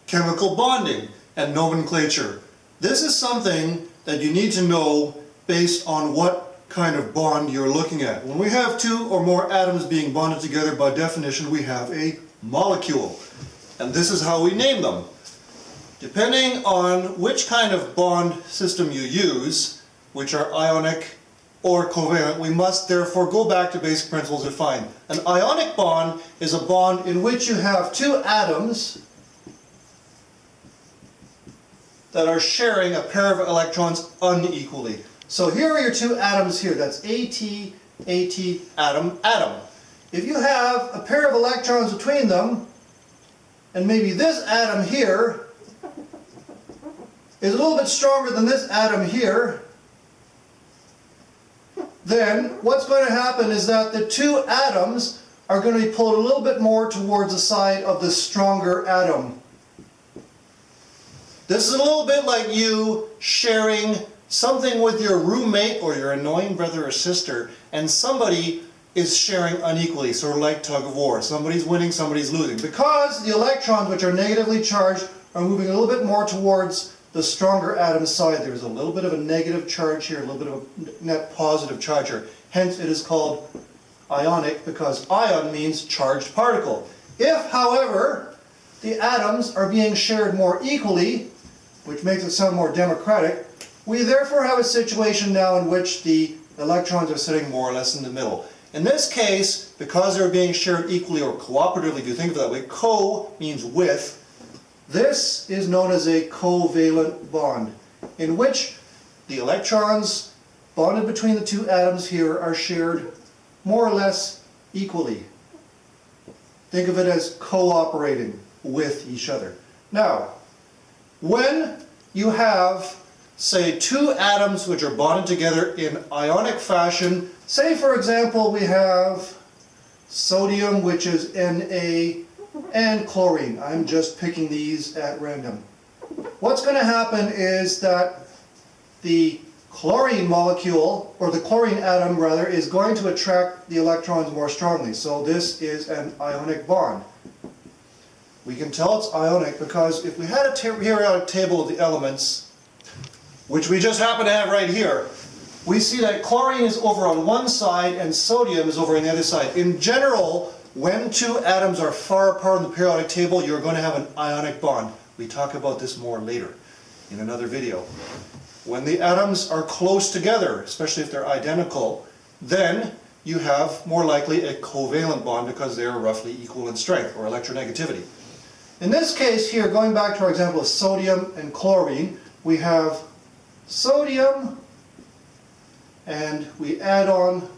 chemical bonding and nomenclature. This is something that you need to know based on what kind of bond you're looking at. When we have two or more atoms being bonded together, by definition we have a molecule. And this is how we name them. Depending on which kind of bond system you use, which are ionic or covalent, we must therefore go back to basic principles to find. An ionic bond is a bond in which you have two atoms that are sharing a pair of electrons unequally. So here are your two atoms here. That's AT, AT, atom, atom. If you have a pair of electrons between them, and maybe this atom here is a little bit stronger than this atom here, then what's going to happen is that the two atoms are going to be pulled a little bit more towards the side of the stronger atom. This is a little bit like you sharing something with your roommate or your annoying brother or sister, and somebody is sharing unequally, sort of like tug of war. Somebody's winning, somebody's losing. Because the electrons, which are negatively charged, are moving a little bit more towards the stronger atom side. There's a little bit of a negative charge here, a little bit of a net positive charge here. Hence it is called ionic, because ion means charged particle. If, however, the atoms are being shared more equally, which makes it sound more democratic, we therefore have a situation now in which the electrons are sitting more or less in the middle. In this case, because they're being shared equally or cooperatively, if you think of it that way, co means with, this is known as a covalent bond, in which the electrons bonded between the two atoms here are shared more or less equally. Think of it as cooperating with each other. Now, when you have, say, two atoms which are bonded together in ionic fashion, say for example we have sodium, which is Na, and chlorine. I'm just picking these at random. What's going to happen is that the chlorine molecule, or the chlorine atom rather, is going to attract the electrons more strongly. So this is an ionic bond. We can tell it's ionic because if we had a periodic table of the elements, which we just happen to have right here, we see that chlorine is over on one side and sodium is over on the other side. In general, when two atoms are far apart in the periodic table, you're going to have an ionic bond. We talk about this more later in another video. When the atoms are close together, especially if they're identical, then you have more likely a covalent bond because they are roughly equal in strength, or electronegativity. In this case here, going back to our example of sodium and chlorine, we have sodium and we add on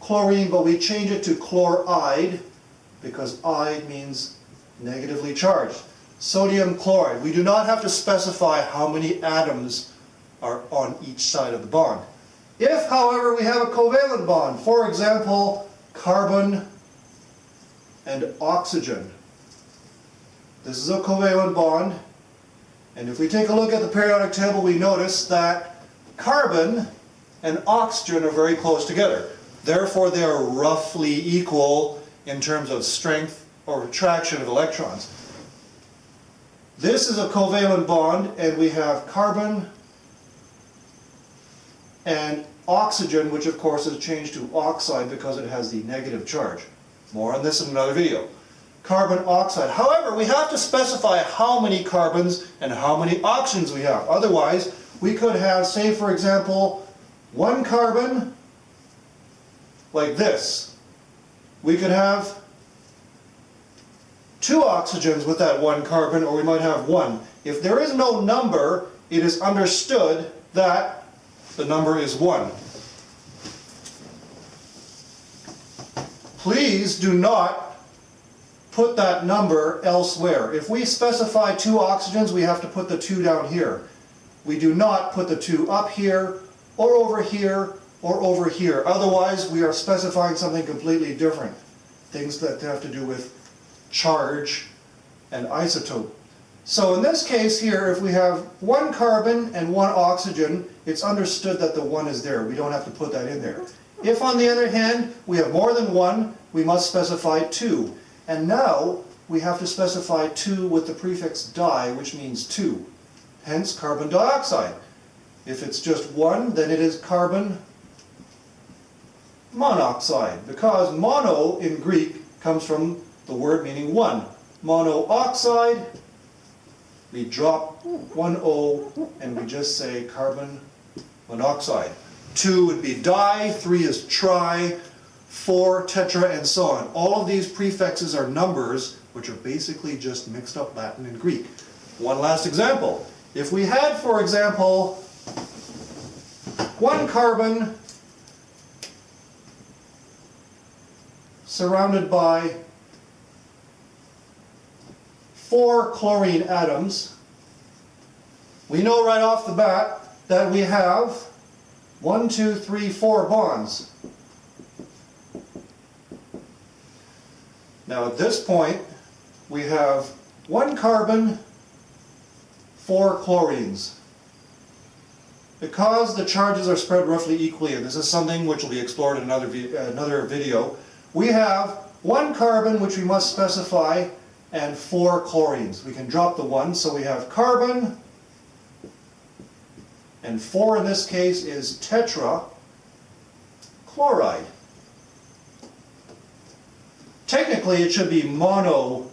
chlorine, but we change it to chloride because "ide" means negatively charged. Sodium chloride. We do not have to specify how many atoms are on each side of the bond. If, however, we have a covalent bond, for example, carbon and oxygen. This is a covalent bond, and if we take a look at the periodic table, we notice that carbon and oxygen are very close together. Therefore, they are roughly equal in terms of strength or attraction of electrons. This is a covalent bond, and we have carbon and oxygen, which of course is changed to oxide because it has the negative charge. More on this in another video. Carbon oxide. However, we have to specify how many carbons and how many oxygens we have. Otherwise, we could have, say for example, one carbon like this. We could have two oxygens with that one carbon, or we might have one. If there is no number, it is understood that the number is 1. Please do not put that number elsewhere. If we specify 2 oxygens, we have to put the 2 down here. We do not put the 2 up here, or over here, or over here. Otherwise, we are specifying something completely different. Things that have to do with charge and isotope. So in this case here, if we have 1 carbon and 1 oxygen, it's understood that the 1 is there. We don't have to put that in there. If, on the other hand, we have more than 1, we must specify 2. And now, we have to specify 2 with the prefix di, which means 2. Hence carbon dioxide. If it's just 1, then it is carbon monoxide, because mono in Greek comes from the word meaning 1. Monoxide, we drop 1 O and we just say carbon monoxide. 2 would be di, 3 is tri, 4 tetra, and so on. All of these prefixes are numbers which are basically just mixed up Latin and Greek. One last example. If we had, for example, 1 carbon surrounded by 4 chlorine atoms, we know right off the bat that we have 1, 2, 3, 4 bonds. Now at this point, we have 1 carbon, 4 chlorines. Because the charges are spread roughly equally, and this is something which will be explored in another video, we have 1 carbon which we must specify and 4 chlorines. We can drop the 1, so we have carbon, and 4 in this case is tetra chloride. Technically it should be mono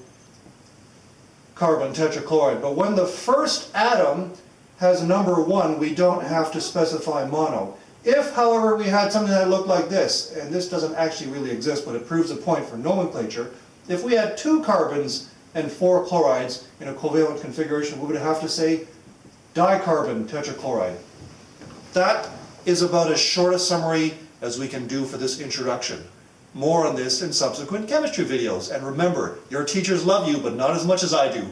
carbon tetrachloride, but when the first atom has a number 1, we don't have to specify mono. If, however, we had something that looked like this, and this doesn't actually really exist, but it proves a point for nomenclature, if we had 2 carbons and 4 chlorides in a covalent configuration, we would have to say dicarbon tetrachloride. That is about as short a summary as we can do for this introduction. More on this in subsequent chemistry videos. And remember, your teachers love you, but not as much as I do.